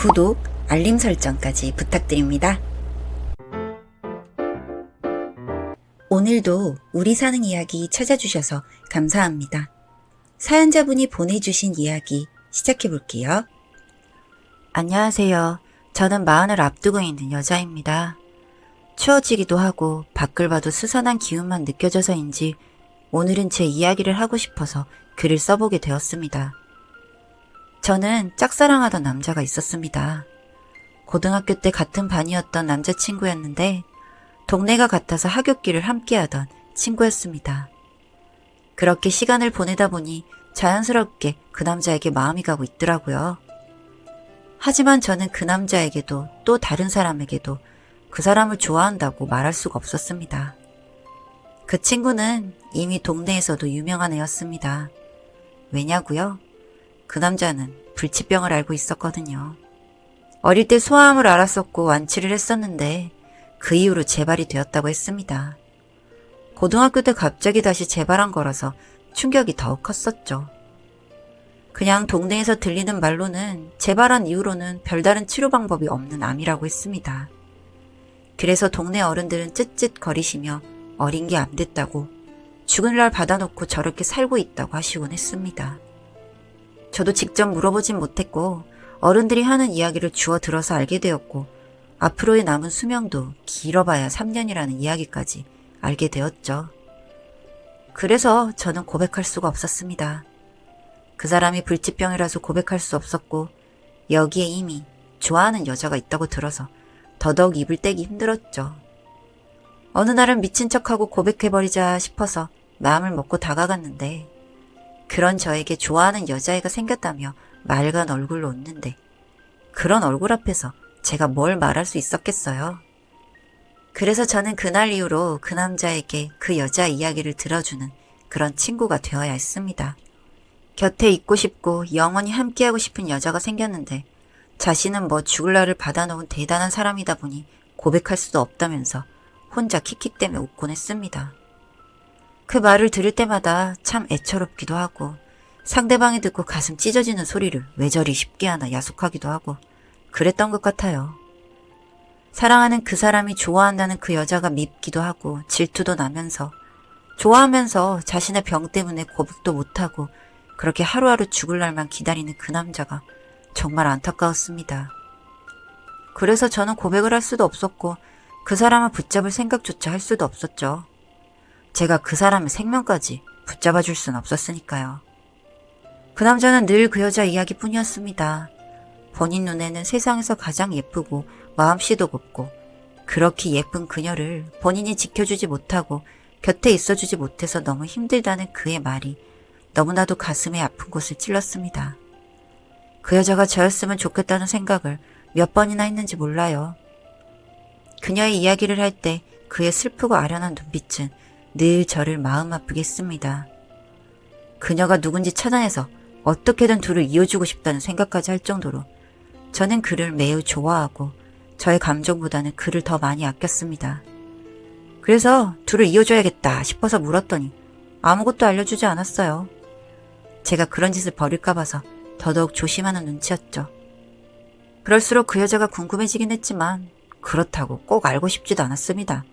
구독, 알림 설정까지 부탁드립니다. 오늘도 우리 사는 이야기 찾아주셔서 감사합니다. 사연자분이 보내주신 이야기 시작해볼게요. 안녕하세요. 저는 40을 앞두고 있는 여자입니다. 추워지기도 하고 밖을 봐도 스산한 기운만 느껴져서인지 오늘은 제 이야기를 하고 싶어서 글을 써보게 되었습니다. 저는 짝사랑하던 남자가 있었습니다. 고등학교 때 같은 반이었던 남자친구였는데 동네가 같아서 하굣길을 함께하던 친구였습니다. 그렇게 시간을 보내다 보니 자연스럽게 그 남자에게 마음이 가고 있더라고요. 하지만 저는 그 남자에게도 또 다른 사람에게도 그 사람을 좋아한다고 말할 수가 없었습니다. 그 친구는 이미 동네에서도 유명한 애였습니다. 왜냐고요? 그 남자는 불치병을 앓고 있었거든요. 어릴 때 소아암을 앓았었고 완치를 했었는데 그 이후로 재발이 되었다고 했습니다. 고등학교 때 갑자기 다시 재발한 거라서 충격이 더욱 컸었죠. 그냥 동네에서 들리는 말로는 재발한 이후로는 별다른 치료 방법이 없는 암이라고 했습니다. 그래서 동네 어른들은 쯧쯧거리시며 어린 게 안 됐다고 죽은 날 받아놓고 저렇게 살고 있다고 하시곤 했습니다. 저도 직접 물어보진 못했고 어른들이 하는 이야기를 주워 들어서 알게 되었고 앞으로의 남은 수명도 길어봐야 3년이라는 이야기까지 알게 되었죠. 그래서 저는 고백할 수가 없었습니다. 그 사람이 불치병이라서 고백할 수 없었고 여기에 이미 좋아하는 여자가 있다고 들어서 더더욱 입을 떼기 힘들었죠. 어느 날은 미친 척하고 고백해버리자 싶어서 마음을 먹고 다가갔는데 그런 저에게 좋아하는 여자애가 생겼다며 맑은 얼굴로 웃는데 그런 얼굴 앞에서 제가 뭘 말할 수 있었겠어요. 그래서 저는 그날 이후로 그 남자에게 그 여자 이야기를 들어주는 그런 친구가 되어야 했습니다. 곁에 있고 싶고 영원히 함께하고 싶은 여자가 생겼는데 자신은 뭐 죽을 날을 받아놓은 대단한 사람이다 보니 고백할 수도 없다면서 혼자 킥킥대며 웃곤 했습니다. 그 말을 들을 때마다 참 애처롭기도 하고 상대방이 듣고 가슴 찢어지는 소리를 왜 저리 쉽게 하나 야속하기도 하고 그랬던 것 같아요. 사랑하는 그 사람이 좋아한다는 그 여자가 밉기도 하고 질투도 나면서 좋아하면서 자신의 병 때문에 고백도 못하고 그렇게 하루하루 죽을 날만 기다리는 그 남자가 정말 안타까웠습니다. 그래서 저는 고백을 할 수도 없었고 그 사람을 붙잡을 생각조차 할 수도 없었죠. 제가 그 사람의 생명까지 붙잡아 줄 수는 없었으니까요. 그 남자는 늘 그 여자 이야기뿐이었습니다. 본인 눈에는 세상에서 가장 예쁘고 마음씨도 곱고 그렇게 예쁜 그녀를 본인이 지켜주지 못하고 곁에 있어주지 못해서 너무 힘들다는 그의 말이 너무나도 가슴에 아픈 곳을 찔렀습니다. 그 여자가 저였으면 좋겠다는 생각을 몇 번이나 했는지 몰라요. 그녀의 이야기를 할 때 그의 슬프고 아련한 눈빛은 늘 저를 마음 아프게 했습니다. 그녀가 누군지 찾아내서 어떻게든 둘을 이어주고 싶다는 생각까지 할 정도로 저는 그를 매우 좋아하고 저의 감정보다는 그를 더 많이 아꼈습니다. 그래서 둘을 이어줘야겠다 싶어서 물었더니 아무것도 알려주지 않았어요. 제가 그런 짓을 벌일까 봐서 더더욱 조심하는 눈치였죠. 그럴수록 그 여자가 궁금해지긴 했지만 그렇다고 꼭 알고 싶지도 않았습니다.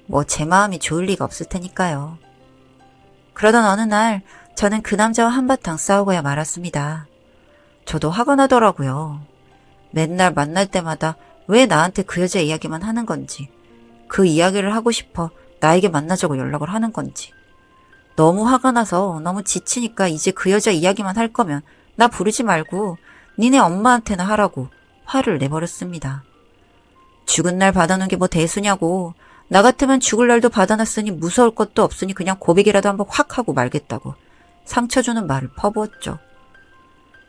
뭐 제 마음이 좋을 리가 없을 테니까요. 그러던 어느 날 저는 그 남자와 한바탕 싸우고야 말았습니다. 저도 화가 나더라고요. 맨날 만날 때마다 왜 나한테 그 여자 이야기만 하는 건지 그 이야기를 하고 싶어 나에게 만나자고 연락을 하는 건지 너무 화가 나서 너무 지치니까 이제 그 여자 이야기만 할 거면 나 부르지 말고 니네 엄마한테나 하라고 화를 내버렸습니다. 죽은 날 받아놓은 게 뭐 대수냐고 나 같으면 죽을 날도 받아놨으니 무서울 것도 없으니 그냥 고백이라도 한번 확 하고 말겠다고 상처 주는 말을 퍼부었죠.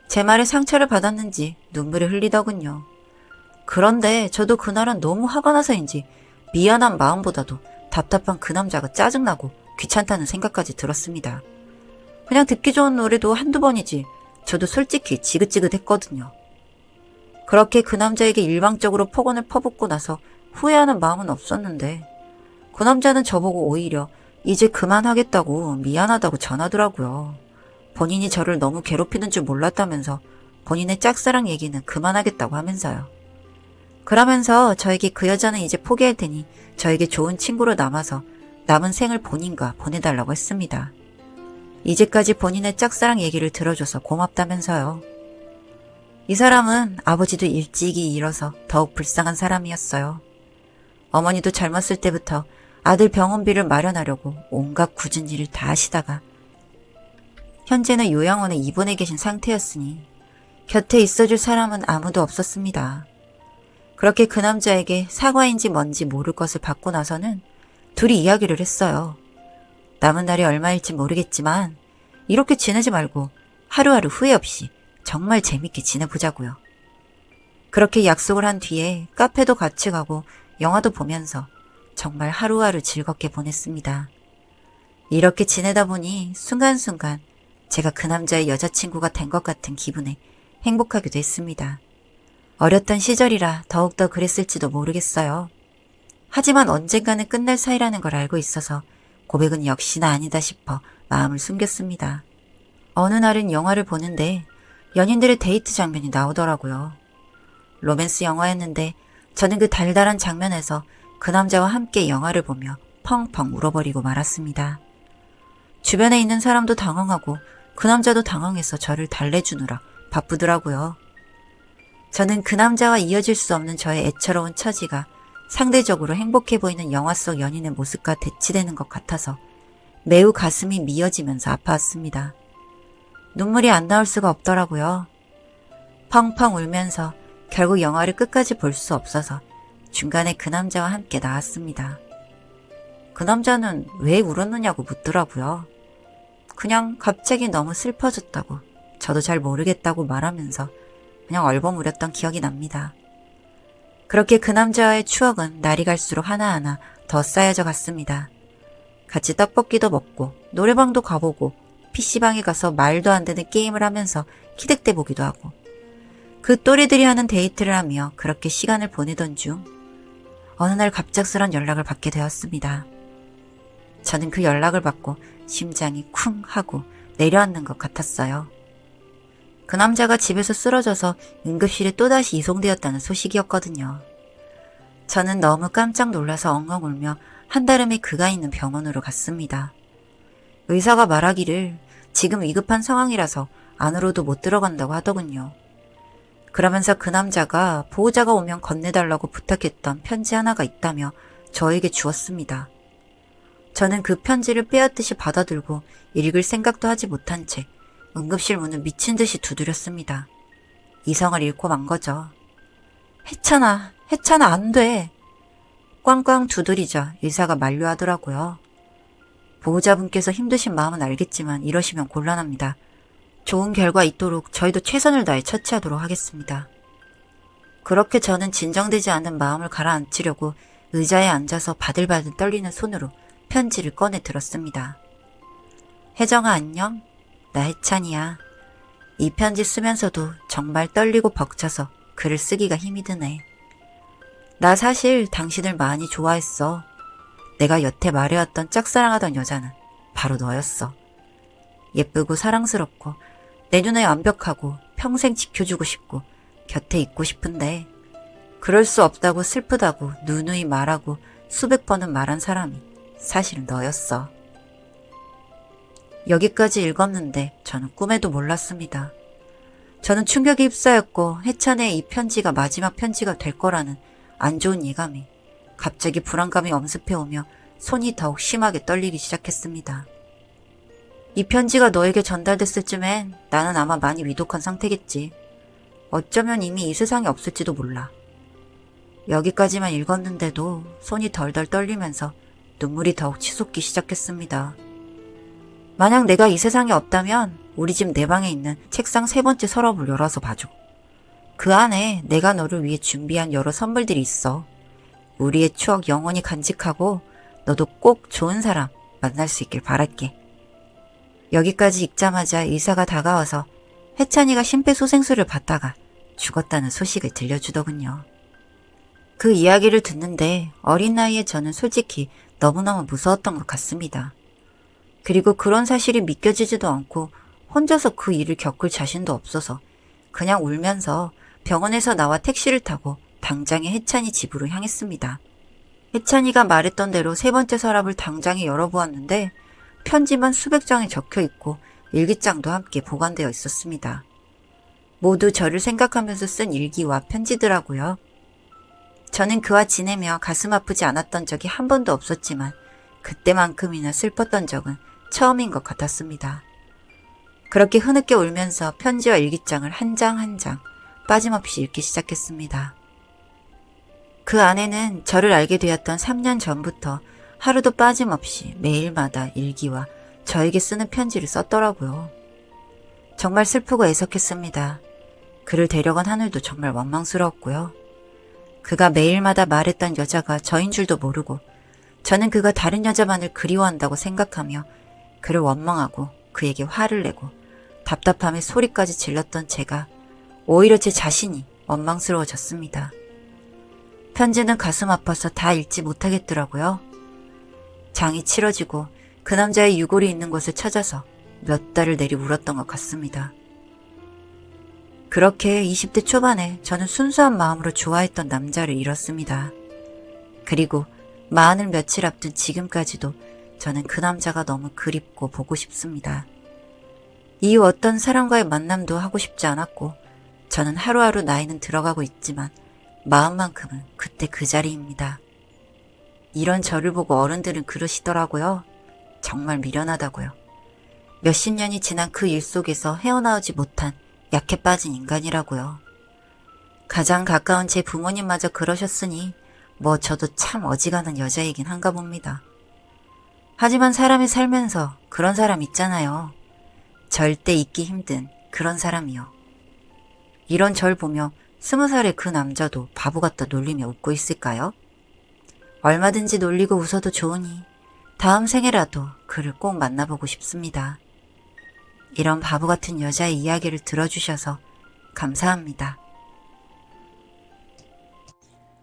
제 말에 상처를 받았는지 눈물을 흘리더군요. 그런데 저도 그날은 너무 화가 나서인지 미안한 마음보다도 답답한 그 남자가 짜증나고 귀찮다는 생각까지 들었습니다. 그냥 듣기 좋은 노래도 한두 번이지 저도 솔직히 지긋지긋했거든요. 그렇게 그 남자에게 일방적으로 폭언을 퍼붓고 나서 후회하는 마음은 없었는데 그 남자는 저보고 오히려 이제 그만하겠다고 미안하다고 전하더라고요. 본인이 저를 너무 괴롭히는 줄 몰랐다면서 본인의 짝사랑 얘기는 그만하겠다고 하면서요. 그러면서 저에게 그 여자는 이제 포기할 테니 저에게 좋은 친구로 남아서 남은 생을 본인과 보내달라고 했습니다. 이제까지 본인의 짝사랑 얘기를 들어줘서 고맙다면서요. 이 사람은 아버지도 일찍이 잃어서 더욱 불쌍한 사람이었어요. 어머니도 젊었을 때부터 아들 병원비를 마련하려고 온갖 굳은 일을 다 하시다가 현재는 요양원에 입원해 계신 상태였으니 곁에 있어줄 사람은 아무도 없었습니다. 그렇게 그 남자에게 사과인지 뭔지 모를 것을 받고 나서는 둘이 이야기를 했어요. 남은 날이 얼마일지 모르겠지만 이렇게 지내지 말고 하루하루 후회 없이 정말 재밌게 지내보자고요. 그렇게 약속을 한 뒤에 카페도 같이 가고 영화도 보면서 정말 하루하루 즐겁게 보냈습니다. 이렇게 지내다 보니 순간순간 제가 그 남자의 여자친구가 된 것 같은 기분에 행복하기도 했습니다. 어렸던 시절이라 더욱더 그랬을지도 모르겠어요. 하지만 언젠가는 끝날 사이라는 걸 알고 있어서 고백은 역시나 아니다 싶어 마음을 숨겼습니다. 어느 날은 영화를 보는데 연인들의 데이트 장면이 나오더라고요. 로맨스 영화였는데 저는 그 달달한 장면에서 그 남자와 함께 영화를 보며 펑펑 울어버리고 말았습니다. 주변에 있는 사람도 당황하고 그 남자도 당황해서 저를 달래주느라 바쁘더라고요. 저는 그 남자와 이어질 수 없는 저의 애처로운 처지가 상대적으로 행복해 보이는 영화 속 연인의 모습과 대치되는 것 같아서 매우 가슴이 미어지면서 아파왔습니다. 눈물이 안 나올 수가 없더라고요. 펑펑 울면서 결국 영화를 끝까지 볼 수 없어서 중간에 그 남자와 함께 나왔습니다. 그 남자는 왜 울었느냐고 묻더라고요. 그냥 갑자기 너무 슬퍼졌다고 저도 잘 모르겠다고 말하면서 그냥 얼버무렸던 기억이 납니다. 그렇게 그 남자와의 추억은 날이 갈수록 하나하나 더 쌓여져 갔습니다. 같이 떡볶이도 먹고 노래방도 가보고 PC방에 가서 말도 안 되는 게임을 하면서 키득대 보기도 하고 그 또래들이 하는 데이트를 하며 그렇게 시간을 보내던 중 어느 날 갑작스런 연락을 받게 되었습니다. 저는 그 연락을 받고 심장이 쿵 하고 내려앉는 것 같았어요. 그 남자가 집에서 쓰러져서 응급실에 또다시 이송되었다는 소식이었거든요. 저는 너무 깜짝 놀라서 엉엉 울며 한달음에 그가 있는 병원으로 갔습니다. 의사가 말하기를 지금 위급한 상황이라서 안으로도 못 들어간다고 하더군요. 그러면서 그 남자가 보호자가 오면 건네달라고 부탁했던 편지 하나가 있다며 저에게 주었습니다. 저는 그 편지를 빼앗듯이 받아들고 읽을 생각도 하지 못한 채 응급실 문을 미친 듯이 두드렸습니다. 이성을 잃고 만 거죠. 해찬아 안 돼. 꽝꽝 두드리자 의사가 만류하더라고요. 보호자분께서 힘드신 마음은 알겠지만 이러시면 곤란합니다. 좋은 결과 있도록 저희도 최선을 다해 처치하도록 하겠습니다. 그렇게 저는 진정되지 않은 마음을 가라앉히려고 의자에 앉아서 바들바들 떨리는 손으로 편지를 꺼내 들었습니다. 혜정아 안녕? 나 혜찬이야. 이 편지 쓰면서도 정말 떨리고 벅차서 글을 쓰기가 힘이 드네. 나 사실 당신을 많이 좋아했어. 내가 여태 말해왔던 짝사랑하던 여자는 바로 너였어. 예쁘고 사랑스럽고 내 눈에 완벽하고 평생 지켜주고 싶고 곁에 있고 싶은데 그럴 수 없다고 슬프다고 누누이 말하고 수백 번은 말한 사람이 사실은 너였어. 여기까지 읽었는데 저는 꿈에도 몰랐습니다. 저는 충격에 휩싸였고 해찬의 이 편지가 마지막 편지가 될 거라는 안 좋은 예감이 갑자기 불안감이 엄습해오며 손이 더욱 심하게 떨리기 시작했습니다. 이 편지가 너에게 전달됐을 쯤엔 나는 아마 많이 위독한 상태겠지. 어쩌면 이미 이 세상에 없을지도 몰라. 여기까지만 읽었는데도 손이 덜덜 떨리면서 눈물이 더욱 치솟기 시작했습니다. 만약 내가 이 세상에 없다면 우리 집 내 방에 있는 책상 3번째 서랍을 열어서 봐줘. 그 안에 내가 너를 위해 준비한 여러 선물들이 있어. 우리의 추억 영원히 간직하고 너도 꼭 좋은 사람 만날 수 있길 바랄게. 여기까지 읽자마자 의사가 다가와서 혜찬이가 심폐소생술을 받다가 죽었다는 소식을 들려주더군요. 그 이야기를 듣는데 어린 나이에 저는 솔직히 너무너무 무서웠던 것 같습니다. 그리고 그런 사실이 믿겨지지도 않고 혼자서 그 일을 겪을 자신도 없어서 그냥 울면서 병원에서 나와 택시를 타고 당장에 혜찬이 집으로 향했습니다. 혜찬이가 말했던 대로 세 번째 서랍을 당장에 열어보았는데 편지만 수백 장이 적혀 있고 일기장도 함께 보관되어 있었습니다. 모두 저를 생각하면서 쓴 일기와 편지더라고요. 저는 그와 지내며 가슴 아프지 않았던 적이 한 번도 없었지만 그때만큼이나 슬펐던 적은 처음인 것 같았습니다. 그렇게 흐느껴 울면서 편지와 일기장을 한 장 한 장 빠짐없이 읽기 시작했습니다. 그 안에는 저를 알게 되었던 3년 전부터 하루도 빠짐없이 매일마다 일기와 저에게 쓰는 편지를 썼더라고요. 정말 슬프고 애석했습니다. 그를 데려간 하늘도 정말 원망스러웠고요. 그가 매일마다 말했던 여자가 저인 줄도 모르고 저는 그가 다른 여자만을 그리워한다고 생각하며 그를 원망하고 그에게 화를 내고 답답함에 소리까지 질렀던 제가 오히려 제 자신이 원망스러워졌습니다. 편지는 가슴 아파서 다 읽지 못하겠더라고요. 장이 치러지고 그 남자의 유골이 있는 곳을 찾아서 몇 달을 내리 울었던 것 같습니다. 그렇게 20대 초반에 저는 순수한 마음으로 좋아했던 남자를 잃었습니다. 그리고 마흔을 며칠 앞둔 지금까지도 저는 그 남자가 너무 그립고 보고 싶습니다. 이후 어떤 사람과의 만남도 하고 싶지 않았고 저는 하루하루 나이는 들어가고 있지만 마음만큼은 그때 그 자리입니다. 이런 저를 보고 어른들은 그러시더라고요. 정말 미련하다고요. 몇십 년이 지난 그 일 속에서 헤어나오지 못한 약해 빠진 인간이라고요. 가장 가까운 제 부모님마저 그러셨으니 뭐 저도 참 어지간한 여자이긴 한가 봅니다. 하지만 사람이 살면서 그런 사람 있잖아요. 절대 잊기 힘든 그런 사람이요. 이런 절 보며 20살의 그 남자도 바보 같다 놀리며 웃고 있을까요? 얼마든지 놀리고 웃어도 좋으니 다음 생에라도 그를 꼭 만나보고 싶습니다. 이런 바보 같은 여자의 이야기를 들어주셔서 감사합니다.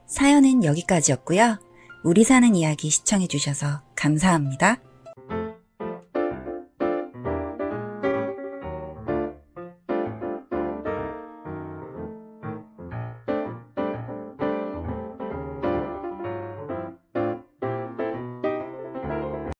사연은 여기까지였고요. 우리 사는 이야기 시청해주셔서 감사합니다.